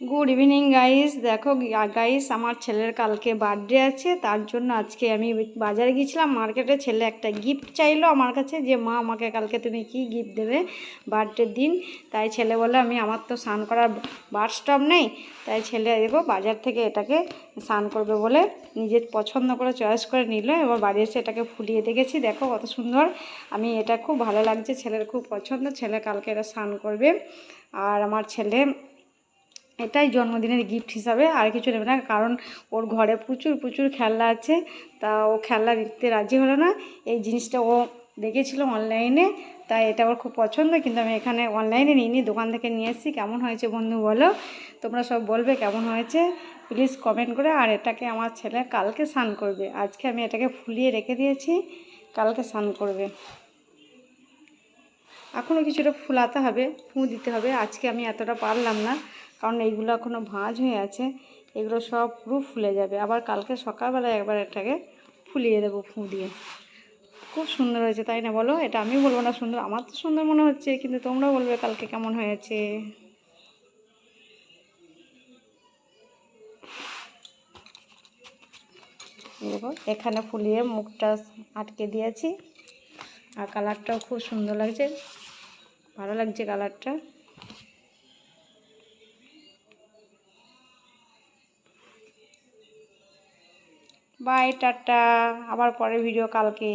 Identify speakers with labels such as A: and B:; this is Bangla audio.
A: Good evening guys. দেখো গাইস, আমার ছেলের কালকে বার্থডে আছে, তার জন্য আজকে আমি বাজারে গিয়েছিলাম মার্কেটে। ছেলে একটা গিফট চাইলো আমার কাছে যে মা আমাকে কালকে তুমি কি গিফট দেবে বার্থডের দিন। তাই ছেলে বলে আমার তো স্নান করার বাথটব নেই, তাই ছেলে দেখো বাজার থেকে এটাকে স্নান করবে বলে নিজের পছন্দ করে চয়েস করে নিল। এবার বাড়ি এসে এটাকে ফুলিয়ে দেখেছি, দেখো কত সুন্দর। আমি এটা খুব ভালো লাগছে, ছেলের খুব পছন্দ। ছেলে কালকে এটা স্নান করবে। আর আমার ছেলে এটাই জন্মদিনের গিফট হিসাবে, আর কিছু নেবে না, কারণ ওর ঘরে প্রচুর প্রচুর খেলনা আছে। তা ও খেলনা দিতে রাজি হলো না। এই জিনিসটা ও দেখেছিল অনলাইনে, তাই এটা ওর খুব পছন্দ। কিন্তু আমি এখানে অনলাইনে নিইনি, দোকান থেকে নিয়ে এসেছি। কেমন হয়েছে বন্ধু বলো, তোমরা সব বলবে কেমন হয়েছে প্লিজ কমেন্ট করে। আর এটাকে আমার ছেলে কালকে স্নান করবে, আজকে আমি এটাকে ফুলিয়ে রেখে দিয়েছি, কালকে স্নান করবে। এখনও কিছুটা ফুলাতে হবে, ফুঁ দিতে হবে। আজকে আমি এতটা পারলাম না, কারণ এইগুলো এখনও ভাঁজ হয়ে আছে, এগুলো সব পুরো ফুলে যাবে। আবার কালকে সকালবেলায় একবার এটাকে ফুলিয়ে দেবো ফুঁ দিয়ে। খুব সুন্দর হয়েছে তাই না বলো? এটা আমি বলবো না সুন্দর, আমার তো সুন্দর মনে হচ্ছে, কিন্তু তোমরা বলবে কালকে কেমন হয়েছে। দেখো এখানে ফুলিয়ে মুখটা আটকে দিয়েছি, আর কালারটাও খুব সুন্দর লাগছে, ভালো লাগছে কালারটা। বাই, টাটা, আবার পরের ভিডিও কালকে।